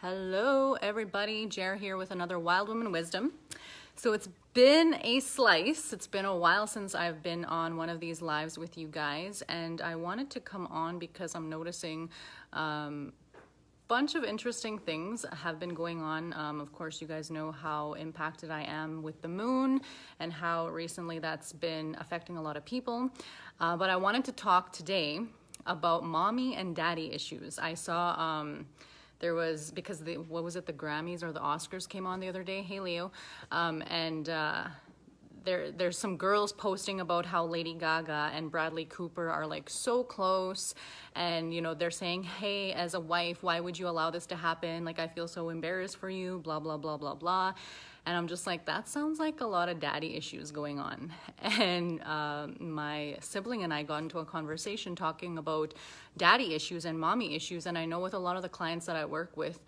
Hello everybody, Jer here with another Wild Woman Wisdom. So it's been a slice. It's been a while since I've been on one of these lives with you guys, and I wanted to come on because I'm noticing bunch of interesting things have been going on. Of course, you guys know how impacted I am with the moon and how recently that's been affecting a lot of people. But I wanted to talk today about mommy and daddy issues. I saw there was, because the Grammys or the Oscars came on the other day, hey Leo, and there's some girls posting about how Lady Gaga and Bradley Cooper are like so close, and you know, they're saying, hey, as a wife, why would you allow this to happen? Like, I feel so embarrassed for you, blah, blah, blah, blah, blah. And I'm just like, that sounds like a lot of daddy issues going on. And my sibling and I got into a conversation talking about daddy issues and mommy issues. And I know with a lot of the clients that I work with,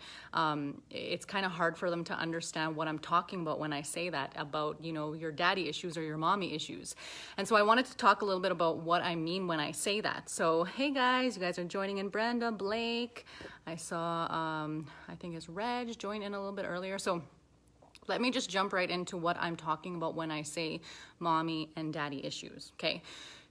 it's kind of hard for them to understand what I'm talking about when I say that, about, you know, your daddy issues or your mommy issues. And so I wanted to talk a little bit about what I mean when I say that. So, hey guys, you guys are joining in. Brenda, Blake, I saw, I think it's Reg joined in a little bit earlier. So let me just jump right into what I'm talking about when I say mommy and daddy issues, okay?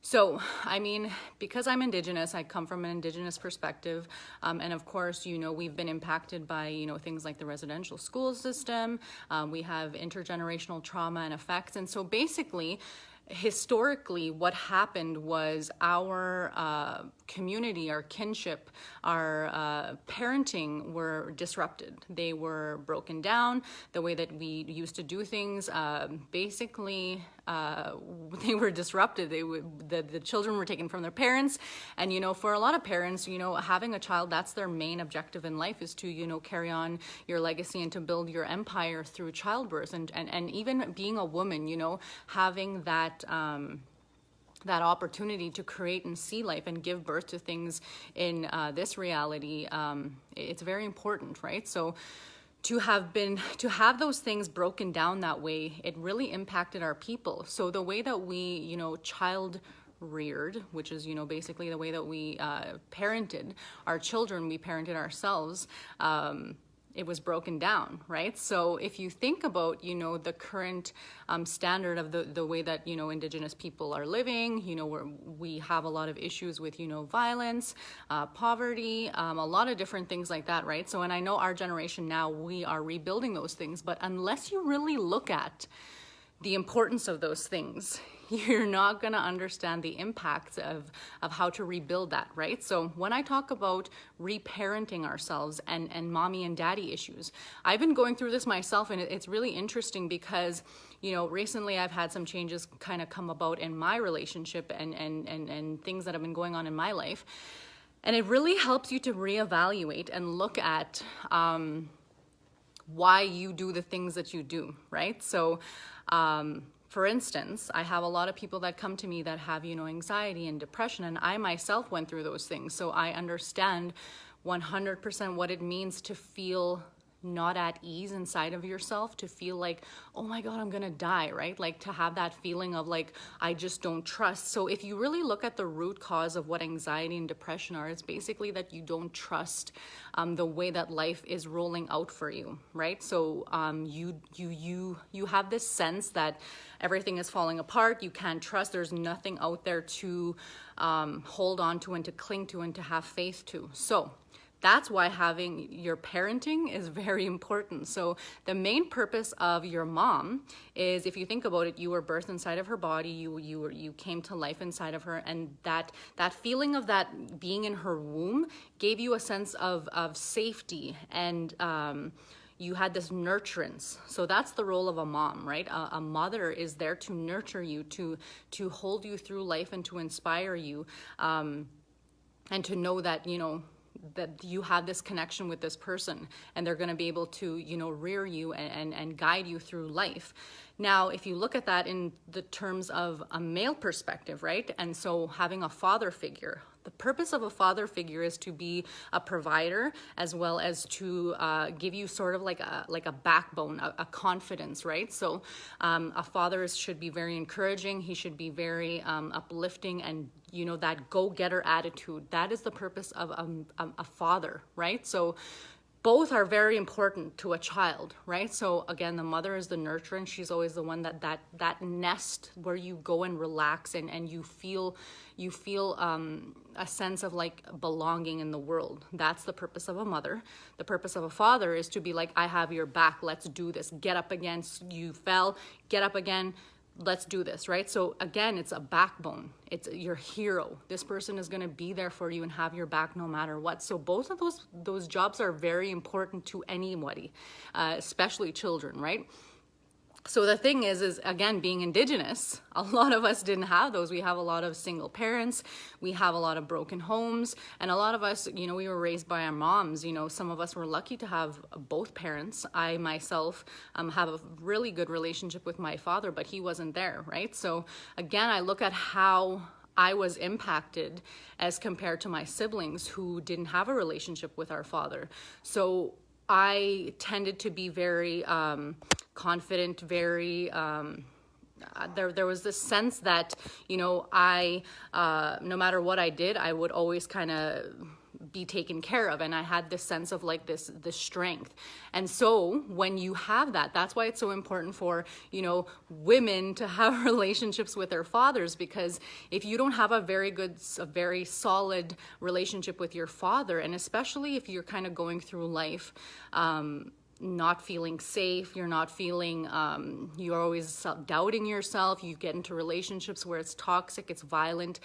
So, I mean, because I'm Indigenous, I come from an Indigenous perspective, and of course, you know, we've been impacted by, you know, things like the residential school system, we have intergenerational trauma and effects, and so basically, historically, what happened was our community, our kinship, our parenting were disrupted. They were broken down. The way that we used to do things, basically, they were disrupted. The children were taken from their parents. And, you know, for a lot of parents, you know, having a child, that's their main objective in life, is to, you know, carry on your legacy and to build your empire through childbirth. And even being a woman, you know, having that that opportunity to create and see life and give birth to things in this reality, it's very important, right? So to have those things broken down that way, it really impacted our people. So the way that we, you know, child reared, which is, you know, basically the way that we parented our children, we parented ourselves, it was broken down, right? So if you think about, you know, the current standard of the way that, you know, Indigenous people are living, you know, we have a lot of issues with, you know, violence, poverty, a lot of different things like that, right? So, and I know our generation now, we are rebuilding those things, but unless you really look at the importance of those things, you're not going to understand the impacts of how to rebuild that, right? So when I talk about reparenting ourselves and mommy and daddy issues, I've been going through this myself, and it's really interesting because, you know, recently I've had some changes kind of come about in my relationship and things that have been going on in my life. And it really helps you to reevaluate and look at why you do the things that you do, right? So, for instance, I have a lot of people that come to me that have, you know, anxiety and depression, and I myself went through those things. So I understand 100% what it means to feel not at ease inside of yourself, to feel like, oh my God, I'm gonna die, right? Like, to have that feeling of like, I just don't trust. So if you really look at the root cause of what anxiety and depression are, it's basically that you don't trust the way that life is rolling out for you, right? So you have this sense that everything is falling apart, you can't trust, there's nothing out there to hold on to and to cling to and to have faith to. So that's why having your parenting is very important. So the main purpose of your mom is, if you think about it, you were birthed inside of her body, you came to life inside of her, and that feeling of that being in her womb gave you a sense of safety, and you had this nurturance. So that's the role of a mom, right? A mother is there to nurture you, to hold you through life and to inspire you, and to know that, you know, that you have this connection with this person, and they're going to be able to, you know, rear you and guide you through life. Now, if you look at that in the terms of a male perspective, right? And so having a father figure, the purpose of a father figure is to be a provider, as well as to give you sort of like a backbone, a confidence, right? So a father should be very encouraging. He should be very uplifting, and, you know, that go-getter attitude. That is the purpose of a father, right? So both are very important to a child, right? So again, the mother is the nurturer, and she's always the one that nest where you go and relax, and you feel a sense of like belonging in the world. That's the purpose of a mother. The purpose of a father is to be like, I have your back, let's do this. Get up again, you fell, get up again, let's do this, right? So again, it's a backbone. It's your hero. This person is going to be there for you and have your back no matter what. So both of those jobs are very important to anybody, especially children, right? So the thing is again, being Indigenous, a lot of us didn't have those. We have a lot of single parents, we have a lot of broken homes, and a lot of us, you know, we were raised by our moms. You know, some of us were lucky to have both parents. I myself have a really good relationship with my father, but he wasn't there, right? So again, I look at how I was impacted as compared to my siblings who didn't have a relationship with our father. So I tended to be very confident, very there was this sense that, you know, I no matter what I did, I would always kind of be taken care of, and I had this sense of like this strength. And so when you have that, that's why it's so important for, you know, women to have relationships with their fathers, because if you don't have a very solid relationship with your father, and especially if you're kind of going through life not feeling safe, you're not feeling, you're always doubting yourself, you get into relationships where it's toxic, it's violent,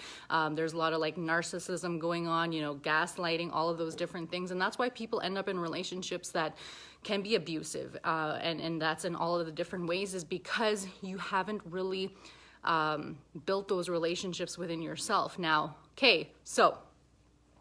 there's a lot of like narcissism going on, you know, gaslighting, all of those different things. And that's why people end up in relationships that can be abusive, and that's in all of the different ways, is because you haven't really built those relationships within yourself. Now, okay, so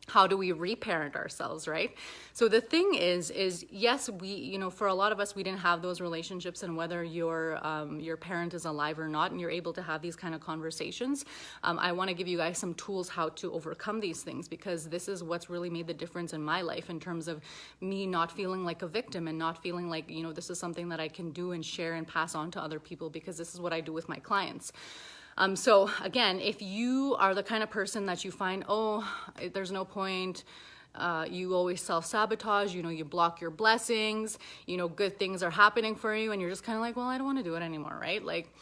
how do we reparent ourselves, right? So the thing is yes, we, you know, for a lot of us, we didn't have those relationships, and whether your parent is alive or not, and you're able to have these kind of conversations, I want to give you guys some tools how to overcome these things, because this is what's really made the difference in my life in terms of me not feeling like a victim, and not feeling like, you know, this is something that I can do and share and pass on to other people, because this is what I do with my clients. So again, if you are the kind of person that you find, oh, there's no point, you always self-sabotage, you know, you block your blessings, you know, good things are happening for you, and you're just kind of like, well, I don't want to do it anymore, right? Like,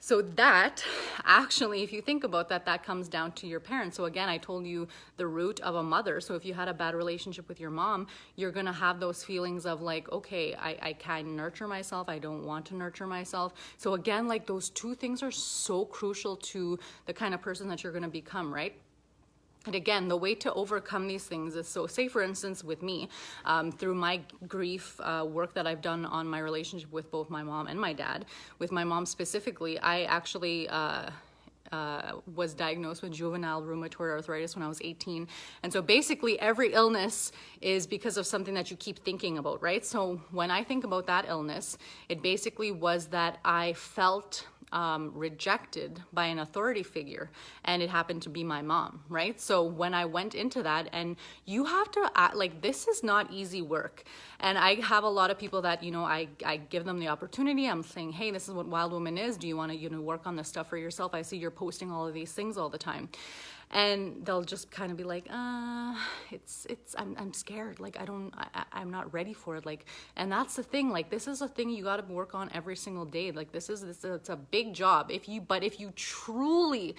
so that actually, if you think about that, that comes down to your parents. So again, I told you the root of a mother. So if you had a bad relationship with your mom, you're going to have those feelings of like, okay, I can nurture myself, I don't want to nurture myself. So again, like those two things are so crucial to the kind of person that you're going to become, right? And again, the way to overcome these things is, so say for instance with me, through my grief work that I've done on my relationship with both my mom and my dad, with my mom specifically, I actually was diagnosed with juvenile rheumatoid arthritis when I was 18. And so basically every illness is because of something that you keep thinking about, right? So when I think about that illness, it basically was that I felt rejected by an authority figure, and it happened to be my mom, right? So when I went into that, and you have to act like, this is not easy work. And I have a lot of people that, you know, I give them the opportunity. I'm saying, hey, this is what Wild Woman is. Do you want to, you know, work on this stuff for yourself? I see you're posting all of these things all the time. And they'll just kind of be like, I'm scared. Like, I'm not ready for it. Like, and that's the thing, like, this is a thing you got to work on every single day. Like, it's a big job. If you truly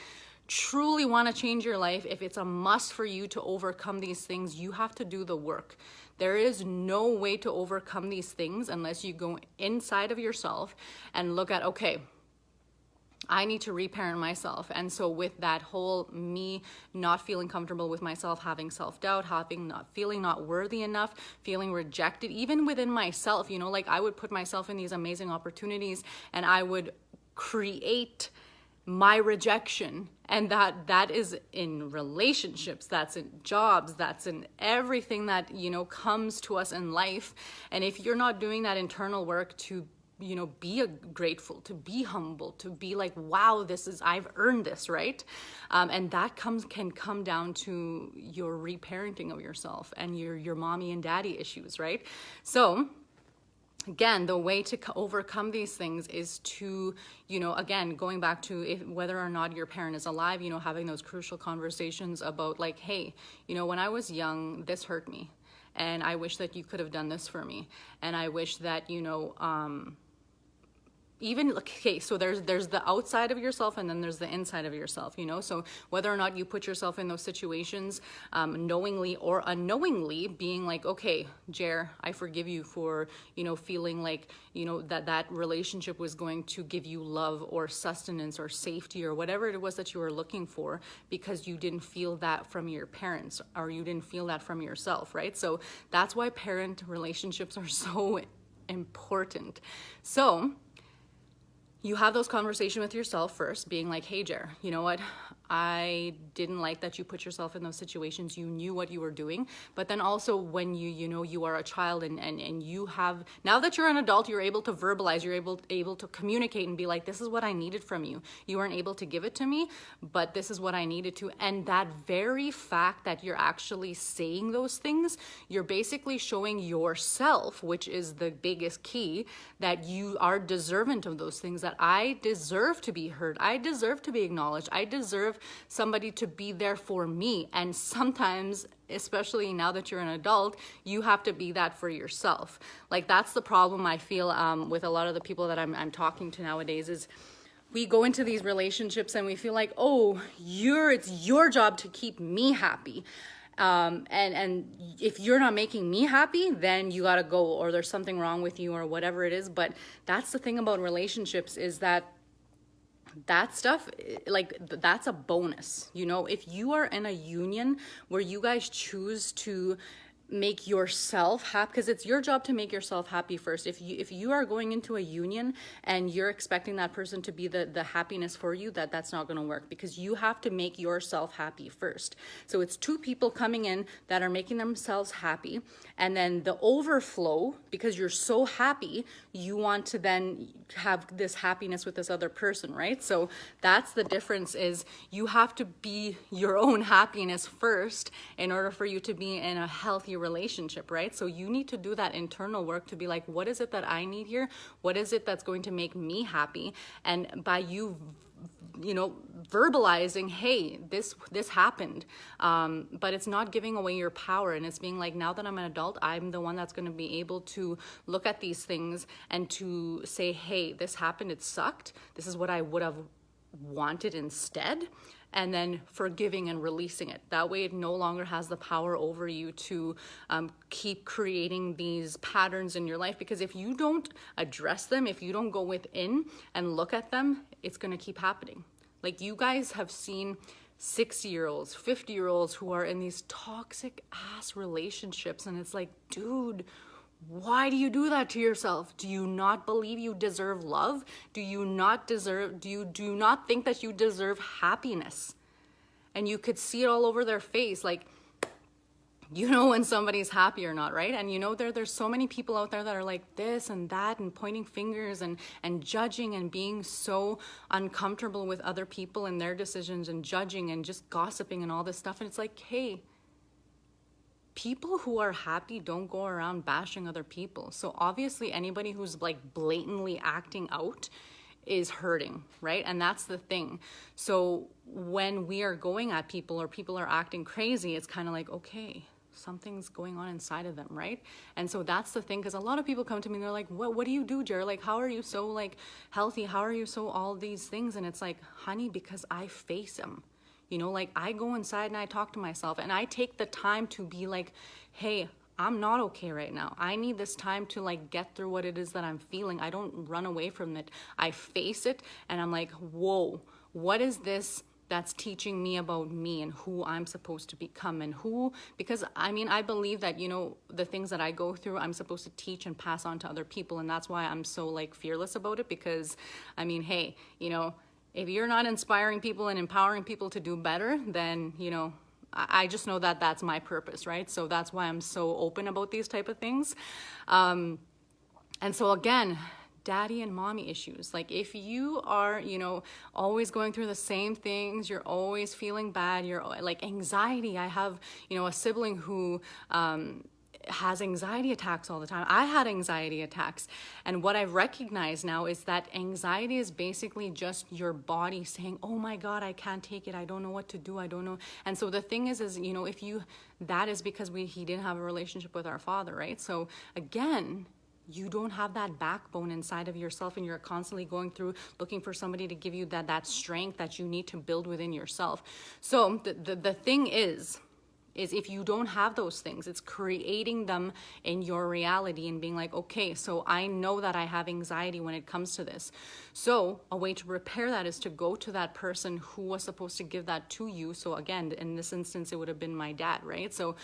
want to change your life, if it's a must for you to overcome these things, you have to do the work. There is no way to overcome these things unless you go inside of yourself and look at, okay, I need to reparent myself. And so with that whole me not feeling comfortable with myself, having self-doubt, feeling not worthy enough, feeling rejected, even within myself, you know, like I would put myself in these amazing opportunities and I would create my rejection. And that is in relationships, that's in jobs, that's in everything that, you know, comes to us in life. And if you're not doing that internal work to, you know, be grateful, to be humble, to be like, wow, I've earned this, right? And that can come down to your reparenting of yourself and your mommy and daddy issues, right? So again, the way to overcome these things is to, you know, again, going back to whether or not your parent is alive, you know, having those crucial conversations about like, hey, you know, when I was young, this hurt me. and I wish that you could have done this for me, and I wish that, you know, even, okay, so there's the outside of yourself, and then there's the inside of yourself, you know. So whether or not you put yourself in those situations, knowingly or unknowingly, being like, okay, Jer, I forgive you for, you know, feeling like, you know, that relationship was going to give you love or sustenance or safety or whatever it was that you were looking for, because you didn't feel that from your parents, or you didn't feel that from yourself, right? So that's why parent relationships are so important. So you have those conversations with yourself first, being like, hey, Jer, you know what? I didn't like that you put yourself in those situations. You knew what you were doing. But then also when you know, you are a child, and you have, now that you're an adult, you're able to verbalize, you're able to communicate and be like, this is what I needed from you. You weren't able to give it to me, but this is what I needed to. And that very fact that you're actually saying those things, you're basically showing yourself, which is the biggest key, that you are deserving of those things, that I deserve to be heard. I deserve to be acknowledged. I deserve somebody to be there for me. And sometimes, especially now that you're an adult, you have to be that for yourself. Like, that's the problem I feel with a lot of the people that I'm talking to nowadays, is we go into these relationships and we feel like, oh, it's your job to keep me happy. And if you're not making me happy, then you gotta go, or there's something wrong with you, or whatever it is. But that's the thing about relationships, is that stuff, like, that's a bonus. You know, if you are in a union where you guys choose to make yourself happy, because it's your job to make yourself happy first. If you are going into a union and you're expecting that person to be the happiness for you, that's not going to work, because you have to make yourself happy first. So it's two people coming in that are making themselves happy, and then the overflow, because you're so happy, you want to then have this happiness with this other person, right? So that's the difference, is you have to be your own happiness first in order for you to be in a healthy relationship, right? So you need to do that internal work to be like, what is it that I need here? What is it that's going to make me happy? And by you know, verbalizing, hey, this happened, but it's not giving away your power, and it's being like, now that I'm an adult, I'm the one that's going to be able to look at these things and to say, hey, this happened, it sucked, this is what I would have wanted instead, and then forgiving and releasing it. That way it no longer has the power over you to keep creating these patterns in your life, because if you don't address them, if you don't go within and look at them, it's going to keep happening. Like, you guys have seen 60-year-olds, 50-year-olds who are in these toxic ass relationships, and it's like, dude, why do you do that to yourself? Do you not believe you deserve love? Do you not think that you deserve happiness? And you could see it all over their face. Like, you know when somebody's happy or not, right? And you know, there's so many people out there that are like this and that, and pointing fingers and judging, and being so uncomfortable with other people and their decisions, and judging and just gossiping and all this stuff. And it's like, hey, people who are happy don't go around bashing other people. So obviously anybody who's like blatantly acting out is hurting, right? And that's the thing. So when we are going at people, or people are acting crazy, it's kind of like, okay, something's going on inside of them, right? And so that's the thing, because a lot of people come to me and they're like, what do you do, Jer? Like, how are you so like healthy? How are you so all these things? And it's like, honey, because I face them. You know, like, I go inside and I talk to myself, and I take the time to be like, hey, I'm not okay right now. I need this time to like get through what it is that I'm feeling. I don't run away from it. I face it, and I'm like, whoa, what is this that's teaching me about me and who I'm supposed to become, and because I mean, I believe that, you know, the things that I go through, I'm supposed to teach and pass on to other people. And that's why I'm so like fearless about it, because I mean, hey, you know, if you're not inspiring people and empowering people to do better, then, you know, I just know that that's my purpose, right? So that's why I'm so open about these type of things. And so again, daddy and mommy issues. Like, if you are, you know, always going through the same things, you're always feeling bad, you're like anxiety. I have, you know, a sibling who has anxiety attacks all the time. I had anxiety attacks. And what I've recognized now is that anxiety is basically just your body saying, oh my God, I can't take it. I don't know what to do. I don't know. And so the thing is, you know, that is because he didn't have a relationship with our father, right? So again, you don't have that backbone inside of yourself, and you're constantly going through looking for somebody to give you that strength that you need to build within yourself. So the thing is if you don't have those things, it's creating them in your reality and being like, okay, so I know that I have anxiety when it comes to this. So a way to repair that is to go to that person who was supposed to give that to you. So again, in this instance, it would have been my dad, right? So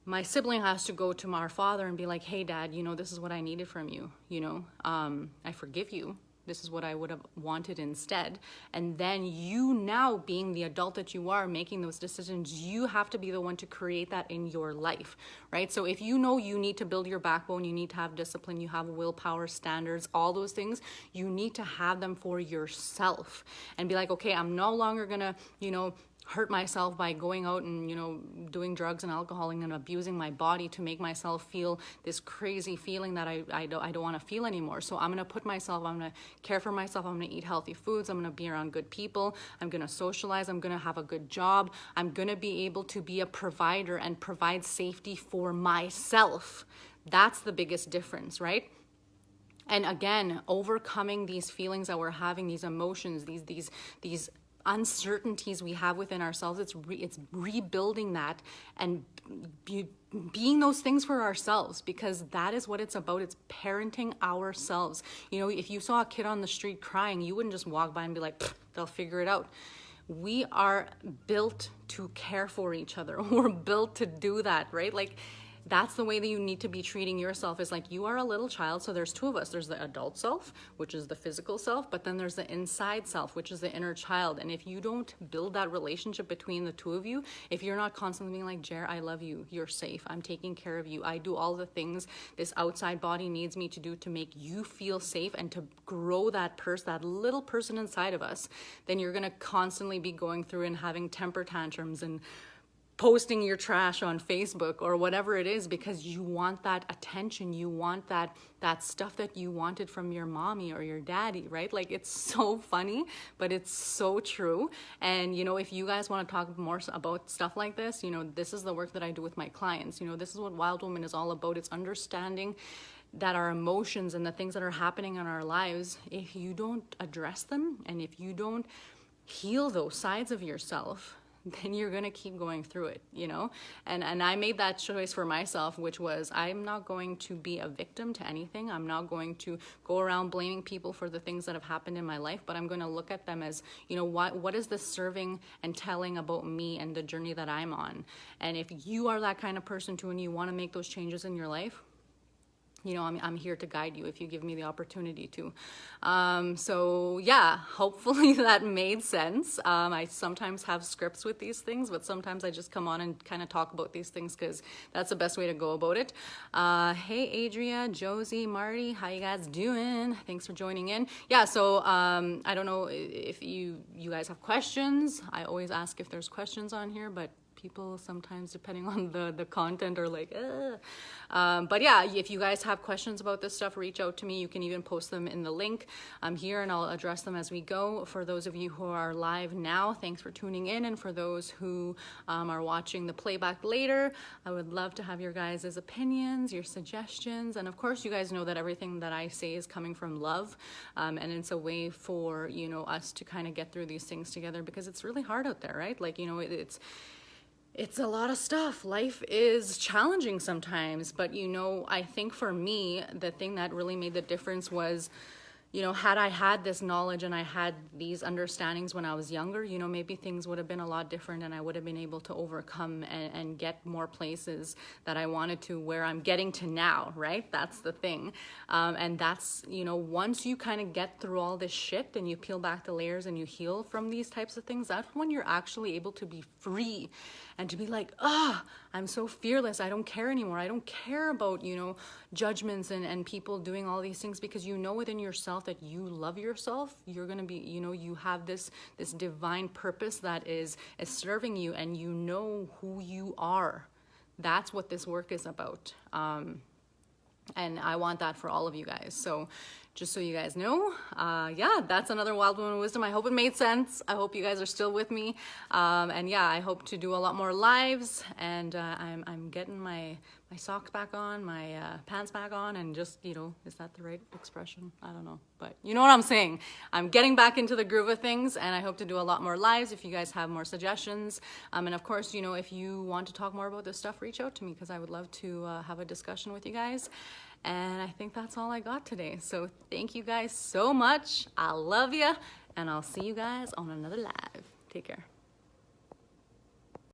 my sibling has to go to our father and be like, hey dad, you know, this is what I needed from you. You know, I forgive you. This is what I would have wanted instead. And then you, now being the adult that you are, making those decisions, you have to be the one to create that in your life, right? So if you know you need to build your backbone, you need to have discipline, you have willpower, standards, all those things, you need to have them for yourself and be like, okay, I'm no longer gonna, you know, hurt myself by going out and, you know, doing drugs and alcohol and abusing my body to make myself feel this crazy feeling that I don't want to feel anymore. So I'm going to put myself, I'm going to care for myself, I'm going to eat healthy foods, I'm going to be around good people, I'm going to socialize, I'm going to have a good job, I'm going to be able to be a provider and provide safety for myself. That's the biggest difference, right? And again, overcoming these feelings that we're having, these emotions, these uncertainties we have within ourselves, it's rebuilding that and being those things for ourselves, because that is what it's about. It's parenting ourselves. You know, if you saw a kid on the street crying, you wouldn't just walk by and be like, they'll figure it out. We are built to care for each other. We're built to do that, right? Like, that's the way that you need to be treating yourself, is like, you are a little child. So there's two of us. There's the adult self, which is the physical self, but then there's the inside self, which is the inner child. And if you don't build that relationship between the two of you, if you're not constantly being like, Jer, I love you, you're safe, I'm taking care of you, I do all the things this outside body needs me to do to make you feel safe and to grow that little person inside of us, then you're going to constantly be going through and having temper tantrums and posting your trash on Facebook or whatever it is, because you want that attention, you want that stuff that you wanted from your mommy or your daddy, right? Like, it's so funny, but it's so true. And, you know, if you guys want to talk more about stuff like this, you know, this is the work that I do with my clients. You know, this is what Wild Woman is all about. It's understanding that our emotions and the things that are happening in our lives, if you don't address them and if you don't heal those sides of yourself, then you're going to keep going through it, you know? And I made that choice for myself, which was, I'm not going to be a victim to anything. I'm not going to go around blaming people for the things that have happened in my life, but I'm going to look at them as, you know, what is this serving and telling about me and the journey that I'm on? And if you are that kind of person too, and you want to make those changes in your life, you know, I'm here to guide you if you give me the opportunity to. So yeah, hopefully that made sense. I sometimes have scripts with these things, but sometimes I just come on and kind of talk about these things because that's the best way to go about it. Hey, Adria, Josie, Marty, how you guys doing? Thanks for joining in. Yeah, so I don't know if you guys have questions. I always ask if there's questions on here, but people sometimes, depending on the content, are like, but yeah, if you guys have questions about this stuff, reach out to me. You can even post them in the link here, and I'll address them as we go. For those of you who are live now, thanks for tuning in, and for those who are watching the playback later, I would love to have your guys' opinions, your suggestions, and of course, you guys know that everything that I say is coming from love, and it's a way for, you know, us to kind of get through these things together, because it's really hard out there, right? Like, you know, it's a lot of stuff. Life is challenging sometimes, but, you know, I think for me, the thing that really made the difference was, you know, had I had this knowledge and I had these understandings when I was younger, you know, maybe things would have been a lot different, and I would have been able to overcome and get more places that I wanted to, where I'm getting to now, right? That's the thing. And that's, you know, once you kind of get through all this shit and you peel back the layers and you heal from these types of things, that's when you're actually able to be free and to be like, I'm so fearless. I don't care anymore. I don't care about, you know, judgments and people doing all these things, because you know within yourself that you love yourself. You're going to be, you know, you have this divine purpose that is serving you, and you know who you are. that's what this work is about. And I want that for all of you guys. So just so you guys know, yeah, that's another Wild Woman Wisdom. I hope it made sense. I hope you guys are still with me. And yeah, I hope to do a lot more lives, and I'm getting my socks back on, my pants back on, and just, you know, is that the right expression? I don't know, but you know what I'm saying. I'm getting back into the groove of things, and I hope to do a lot more lives if you guys have more suggestions. And of course, you know, if you want to talk more about this stuff, reach out to me, because I would love to have a discussion with you guys. And I think that's all I got today. So thank you guys so much. I love you, and I'll see you guys on another live. Take care.